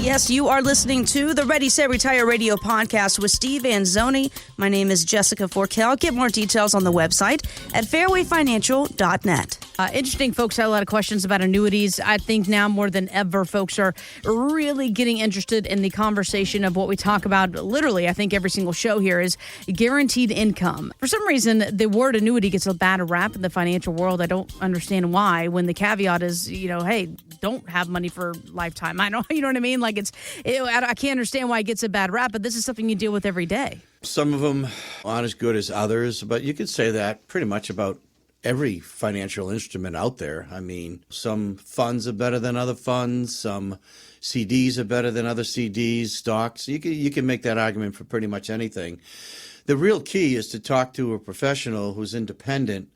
Yes, you are listening to the Ready, Set, Retire radio podcast with Steve Anzoni. My name is Jessica Forkel. Get more details on the website at fairwayfinancial.net. Interesting, folks had a lot of questions about annuities. I think now more than ever, folks are really getting interested in the conversation of what we talk about. Literally, I think every single show here is guaranteed income. For some reason, the word annuity gets a bad rap in the financial world. I don't understand why, when the caveat is, hey, don't have money for lifetime. I know, you know what I mean? Like I can't understand why it gets a bad rap, but this is something you deal with every day. Some of them aren't as good as others, but you could say that pretty much about every financial instrument out there. I mean, some funds are better than other funds. Some CDs are better than other CDs, stocks. You can make that argument for pretty much anything. The real key is to talk to a professional who's independent,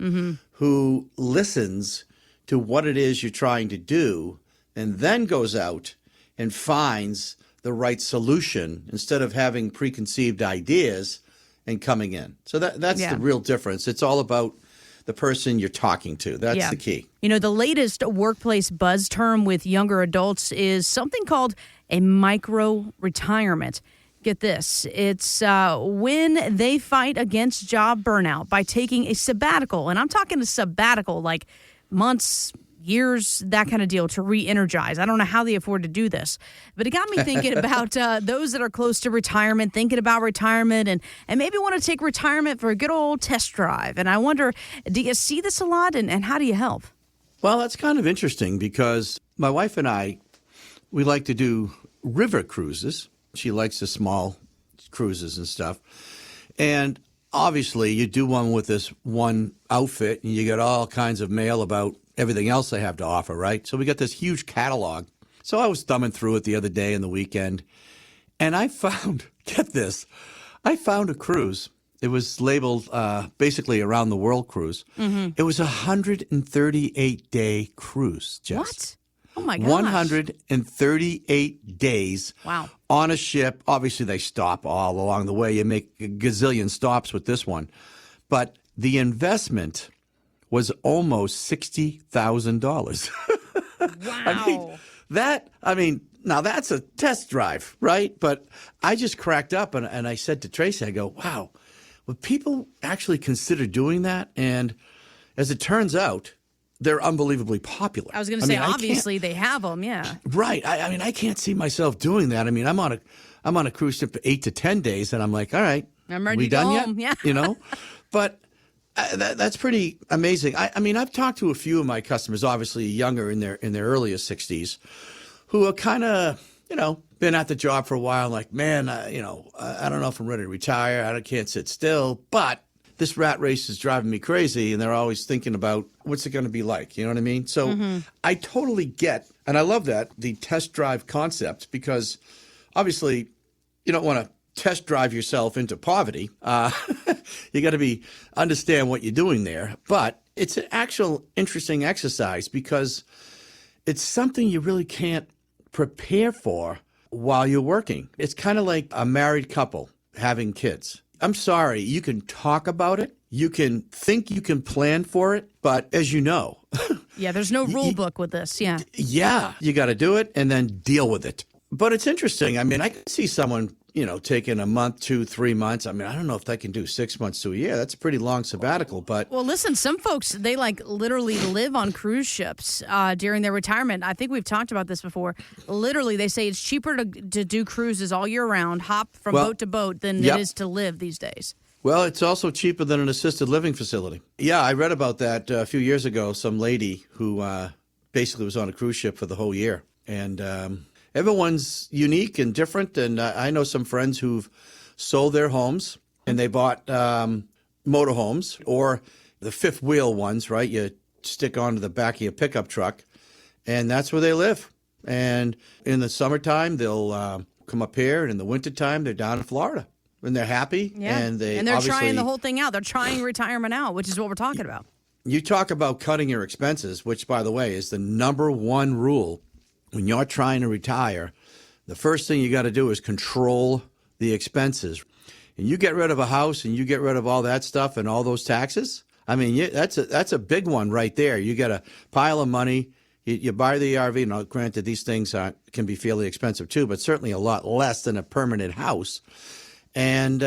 who listens to what it is you're trying to do, and then goes out and finds the right solution instead of having preconceived ideas and coming in. So that's the real difference. It's all about the person you're talking to. That's the key. The latest workplace buzz term with younger adults is something called a micro-retirement. Get this. It's when they fight against job burnout by taking a sabbatical. And I'm talking a sabbatical like months, years, that kind of deal, to re-energize. I don't know how they afford to do this, but it got me thinking about those that are close to retirement, thinking about retirement, and maybe want to take retirement for a good old test drive. And I wonder, do you see this a lot, and how do you help? Well, that's kind of interesting because my wife and I, we like to do river cruises. She likes the small cruises and stuff. And obviously, you do one with this one outfit, and you get all kinds of mail about everything else they have to offer, right? So we got this huge catalog. So I was thumbing through it the other day in the weekend, and I found, get this, I found a cruise. It was labeled basically around the world cruise. It was a 138-day cruise, Jess. What? Oh, my gosh. 138 days on a ship. Obviously, they stop all along the way. You make a gazillion stops with this one. But the investment was almost $60,000. Wow. Now that's a test drive, right? But I just cracked up and I said to Tracy, I go, wow, would people actually consider doing that? And as it turns out, they're unbelievably popular. I was going to say, obviously, they have them, yeah. Right. I can't see myself doing that. I'm on a cruise ship for 8 to 10 days, and I'm like, all right, I'm ready to go home. Yet? Yeah. But that's pretty amazing. I've talked to a few of my customers, obviously younger in their earliest 60s, who are kind of, been at the job for a while. Like, man, I don't know if I'm ready to retire. I can't sit still, but this rat race is driving me crazy, and they're always thinking about what's it going to be like. You know what I mean? So I totally get, and I love that, the test drive concept, because obviously you don't want to test drive yourself into poverty. You got to understand what you're doing there. But it's an actual interesting exercise because it's something you really can't prepare for while you're working. It's kind of like a married couple having kids. I'm sorry, you can talk about it. You can think you can plan for it. But as you know. Yeah, there's no rule book with this. Yeah. Yeah, you got to do it and then deal with it. But it's interesting. I can see someone, taking a month, 2, 3 months. I don't know if they can do 6 months to a year. That's a pretty long sabbatical. But well, listen, some folks, they literally live on cruise ships during their retirement. I think we've talked about this before. Literally, they say it's cheaper to do cruises all year round, hop from boat to boat, than it is to live these days. Well, it's also cheaper than an assisted living facility. Yeah, I read about that a few years ago. Some lady who basically was on a cruise ship for the whole year. And everyone's unique and different, and I know some friends who've sold their homes and they bought motorhomes or the fifth wheel ones, right? You stick onto the back of your pickup truck, and that's where they live. And in the summertime, they'll come up here, and in the wintertime, they're down in Florida, and they're happy. Yeah. And they're trying the whole thing out. They're trying retirement out, which is what we're talking about. You talk about cutting your expenses, which, by the way, is the number one rule. When you're trying to retire, the first thing you got to do is control the expenses. And you get rid of a house and you get rid of all that stuff and all those taxes. That's a big one right there. You got a pile of money. You buy the RV. Now, granted, these things can be fairly expensive too, but certainly a lot less than a permanent house. And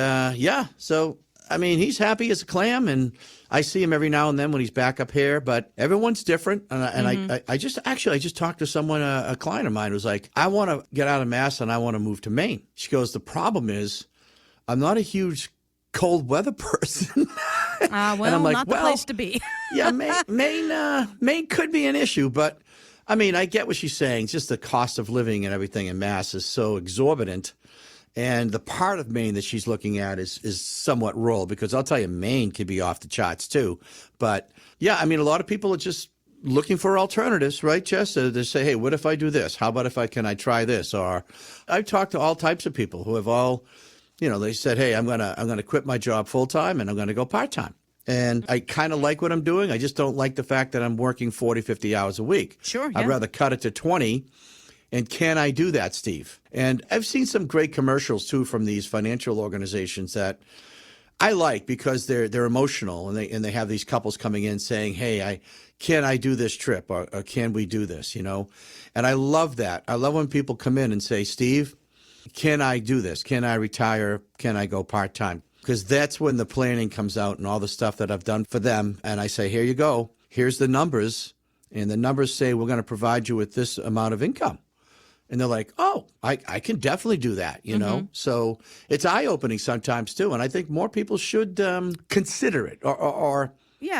so I mean, he's happy as a clam, and I see him every now and then when he's back up here. But everyone's different, and I just talked to someone, a client of mine, who's like, I want to get out of Mass and I want to move to Maine. She goes, the problem is, I'm not a huge cold weather person. And I'm like, not the place to be. Yeah, Maine could be an issue, but I mean, I get what she's saying. It's just the cost of living and everything in Mass is so exorbitant. And the part of Maine that she's looking at is somewhat rural, because I'll tell you, Maine could be off the charts too. But yeah, I mean, a lot of people are just looking for alternatives, right, Jess? They say, hey, what if I do this? How about can I try this? Or I've talked to all types of people who have all, they said, hey, I'm gonna quit my job full time and I'm gonna go part time. And I kind of like what I'm doing. I just don't like the fact that I'm working 40, 50 hours a week. Sure, yeah. I'd rather cut it to 20. And can I do that, Steve? And I've seen some great commercials, too, from these financial organizations that I like, because they're emotional, and they have these couples coming in saying, hey, can I do this trip, or can we do this, And I love that. I love when people come in and say, Steve, can I do this? Can I retire? Can I go part-time? Because that's when the planning comes out and all the stuff that I've done for them. And I say, here you go. Here's the numbers. And the numbers say we're going to provide you with this amount of income. And they're like, oh, I can definitely do that, So it's eye-opening sometimes, too. And I think more people should consider it or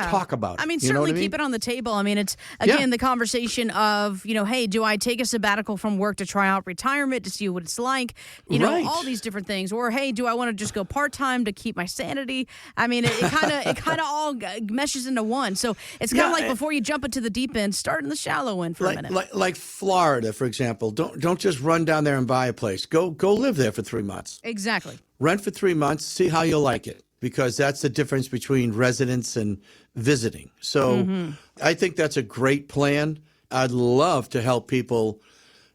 talk about it. I mean, certainly keep it on the table. I mean, it's, again, the conversation of, hey, do I take a sabbatical from work to try out retirement to see what it's like? All these different things. Or, hey, do I want to just go part-time to keep my sanity? I mean, it kind of all meshes into one. So it's kind of like, before you jump into the deep end, start in the shallow end for a minute. Like Florida, for example. Don't just run down there and buy a place. Go live there for 3 months. Exactly. Rent for 3 months. See how you'll like it. Because that's the difference between residence and visiting. So I think that's a great plan. I'd love to help people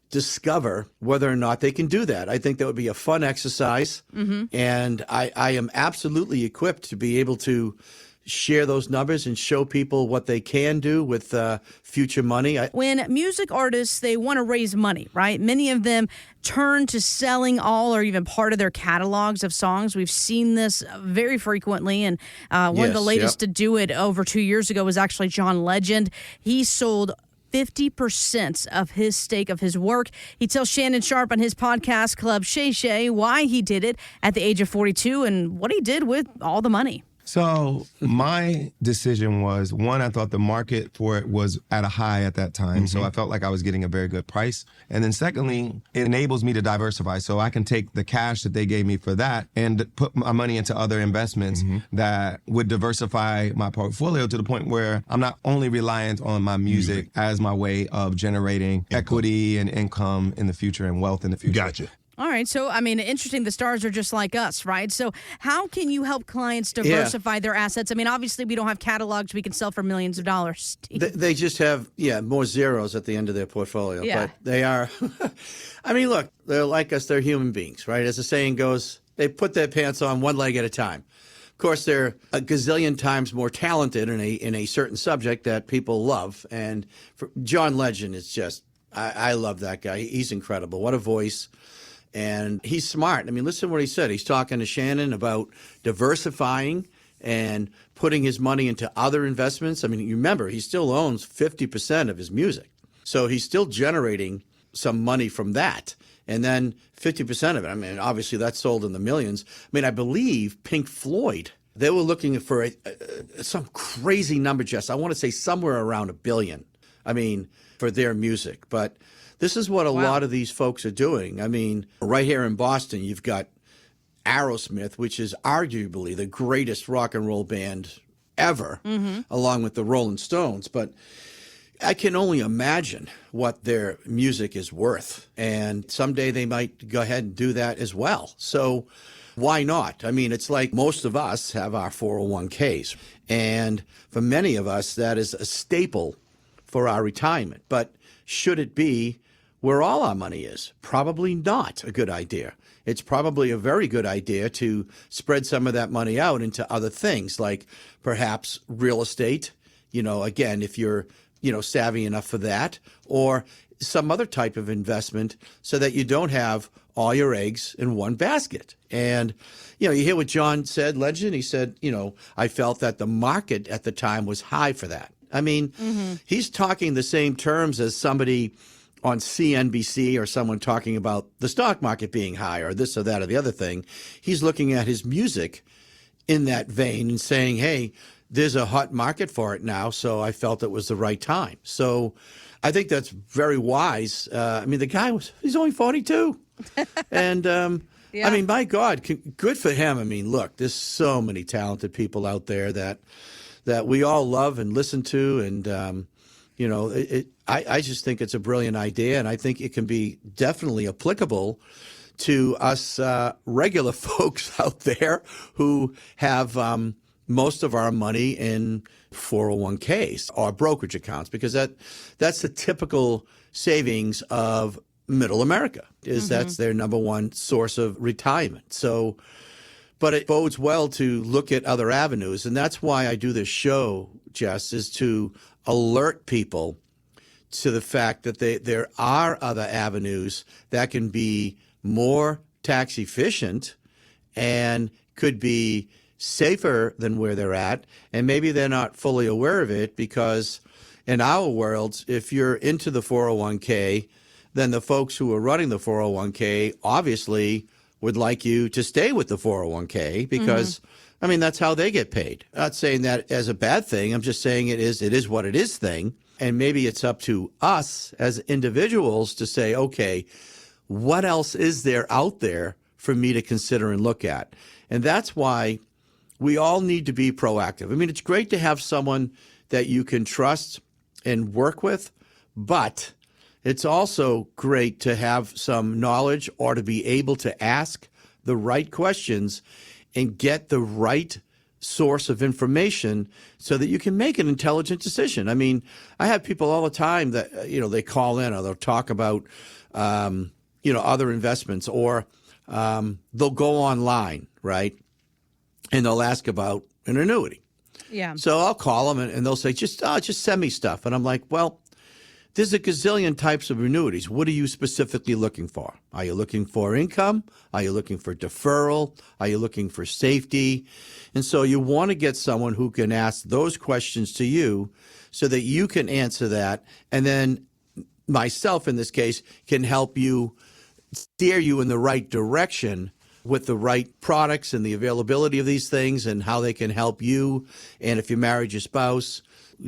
discover whether or not they can do that. I think that would be a fun exercise. And I am absolutely equipped to be able to share those numbers and show people what they can do with future money. When music artists, they want to raise money, right? Many of them turn to selling all or even part of their catalogs of songs. We've seen this very frequently, and one of the latest to do it over 2 years ago was actually John Legend. He sold 50% of his stake of his work. He tells Shannon Sharp on his podcast, Club Shay Shay, why he did it at the age of 42 and what he did with all the money. So my decision was, one, I thought the market for it was at a high at that time. So I felt like I was getting a very good price. And then secondly, it enables me to diversify. So I can take the cash that they gave me for that and put my money into other investments that would diversify my portfolio to the point where I'm not only reliant on my music as my way of generating equity and income in the future and wealth in the future. Gotcha. All right. So, I mean, interesting. The stars are just like us, right? So how can you help clients diversify their assets? I mean, obviously, we don't have catalogs we can sell for millions of dollars. They just have, more zeros at the end of their portfolio. Yeah. But they are, I mean, look, they're like us. They're human beings, right? As the saying goes, they put their pants on one leg at a time. Of course, they're a gazillion times more talented in a certain subject that people love. And John Legend is just, I love that guy. He's incredible. What a voice. And he's smart. I mean, listen to what he said. He's talking to Shannon about diversifying and putting his money into other investments. I mean, you remember, he still owns 50% of his music. So he's still generating some money from that. And then 50% of it, I mean, obviously that's sold in the millions. I mean, I believe Pink Floyd, they were looking for some crazy number, Jess. I want to say somewhere around $1 billion. I mean, for their music. But this is what a lot of these folks are doing. I mean, right here in Boston, you've got Aerosmith, which is arguably the greatest rock and roll band ever, along with the Rolling Stones. But I can only imagine what their music is worth. And someday they might go ahead and do that as well. So why not? I mean, it's like most of us have our 401ks. And for many of us, that is a staple for our retirement. But should it be where all our money is? Probably not a good idea. It's probably a very good idea to spread some of that money out into other things, like perhaps real estate. Again, if you're savvy enough for that, or some other type of investment so that you don't have all your eggs in one basket. And, you hear what John said, Legend. He said, I felt that the market at the time was high for that. I mean, he's talking the same terms as somebody on CNBC or someone talking about the stock market being high or this or that or the other thing. He's looking at his music in that vein and saying, hey, there's a hot market for it now, so I felt it was the right time. So I think that's very wise. The guy he's only 42. And, yeah. My God, good for him. Look, there's so many talented people out there that we all love and listen to. And, I just think it's a brilliant idea. And I think it can be definitely applicable to us regular folks out there who have most of our money in 401ks or brokerage accounts, because that's the typical savings of middle America, that's their number one source of retirement. So, but it bodes well to look at other avenues. And that's why I do this show, Jess, is to alert people to the fact that there are other avenues that can be more tax efficient and could be safer than where they're at. And maybe they're not fully aware of it, because in our world, if you're into the 401k, then the folks who are running the 401k obviously would like you to stay with the 401k because, that's how they get paid. I'm not saying that as a bad thing. I'm just saying it is what it is thing. And maybe it's up to us as individuals to say, okay, what else is there out there for me to consider and look at? And that's why we all need to be proactive. It's great to have someone that you can trust and work with, but it's also great to have some knowledge or to be able to ask the right questions and get the right source of information so that you can make an intelligent decision. I have people all the time that, they call in or they'll talk about, other investments, or they'll go online, right? And they'll ask about an annuity. Yeah. So I'll call them and they'll say, just send me stuff. And I'm like, well, there's a gazillion types of annuities. What are you specifically looking for? Are you looking for income? Are you looking for deferral? Are you looking for safety? And so you want to get someone who can ask those questions to you so that you can answer that. And then myself, in this case, can help you steer you in the right direction with the right products and the availability of these things and how they can help you. And if you married your spouse,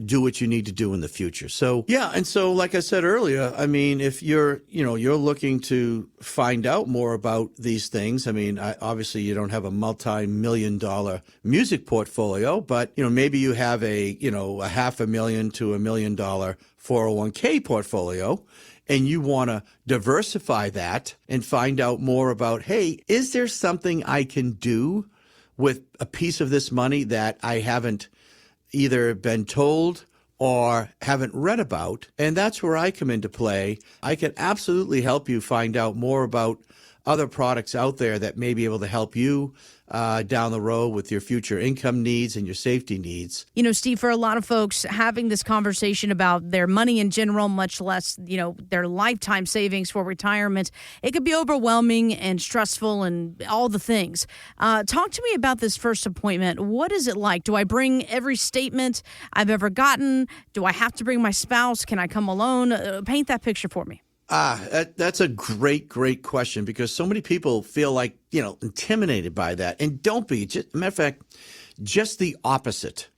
do what you need to do in the future. So, yeah. And so, like I said earlier, if you're looking to find out more about these things, obviously you don't have a multi-million-dollar music portfolio, but, maybe you have a $500,000 to $1 million 401k portfolio. And you want to diversify that and find out more about, hey, is there something I can do with a piece of this money that I haven't either been told or haven't read about? And that's where I come into play. I can absolutely help you find out more about other products out there that may be able to help you down the road with your future income needs and your safety needs. Steve, for a lot of folks, having this conversation about their money in general, much less, their lifetime savings for retirement, it could be overwhelming and stressful and all the things. Talk to me about this first appointment. What is it like? Do I bring every statement I've ever gotten? Do I have to bring my spouse? Can I come alone? Paint that picture for me. That's a great question, because so many people feel like, intimidated by that. And don't be. Matter of fact, just the opposite.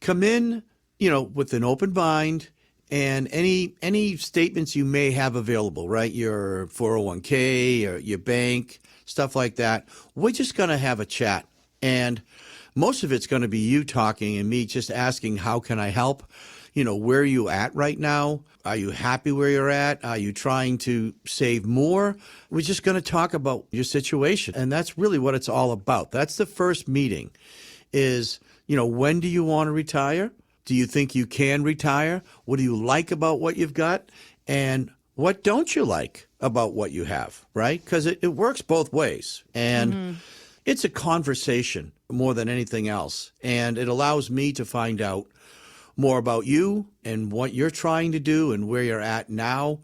Come in, with an open mind and any statements you may have available, right? Your 401k or your bank, stuff like that. We're just going to have a chat. And most of it's going to be you talking and me just asking, how can I help? Where are you at right now? Are you happy where you're at? Are you trying to save more? We're just going to talk about your situation. And that's really what it's all about. That's the first meeting is, when do you want to retire? Do you think you can retire? What do you like about what you've got? And what don't you like about what you have, right? Because it works both ways. And it's a conversation more than anything else. And it allows me to find out more about you and what you're trying to do and where you're at now.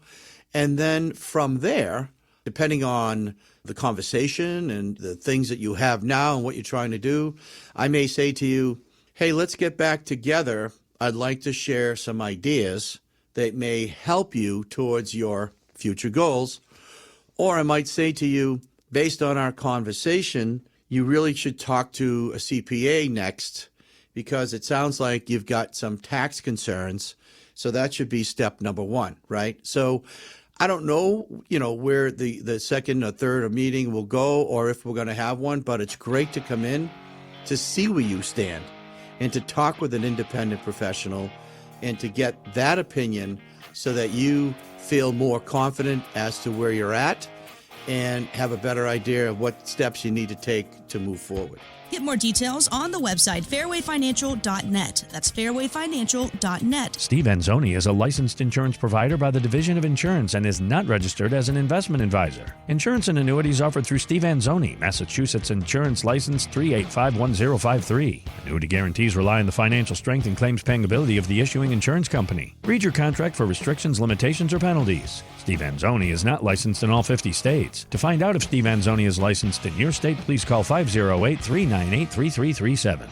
And then from there, depending on the conversation and the things that you have now and what you're trying to do, I may say to you, hey, let's get back together. I'd like to share some ideas that may help you towards your future goals. Or I might say to you, based on our conversation, you really should talk to a CPA next, because it sounds like you've got some tax concerns. So that should be step number one, right? So I don't know, where the second or third meeting will go or if we're going to have one, but it's great to come in to see where you stand and to talk with an independent professional and to get that opinion so that you feel more confident as to where you're at and have a better idea of what steps you need to take to move forward. Get more details on the website, fairwayfinancial.net. That's fairwayfinancial.net. Steve Anzoni is a licensed insurance provider by the Division of Insurance and is not registered as an investment advisor. Insurance and annuities offered through Steve Anzoni, Massachusetts Insurance License 3851053. Annuity guarantees rely on the financial strength and claims paying ability of the issuing insurance company. Read your contract for restrictions, limitations, or penalties. Steve Anzoni is not licensed in all 50 states. To find out if Steve Anzoni is licensed in your state, please call 508-398-3337.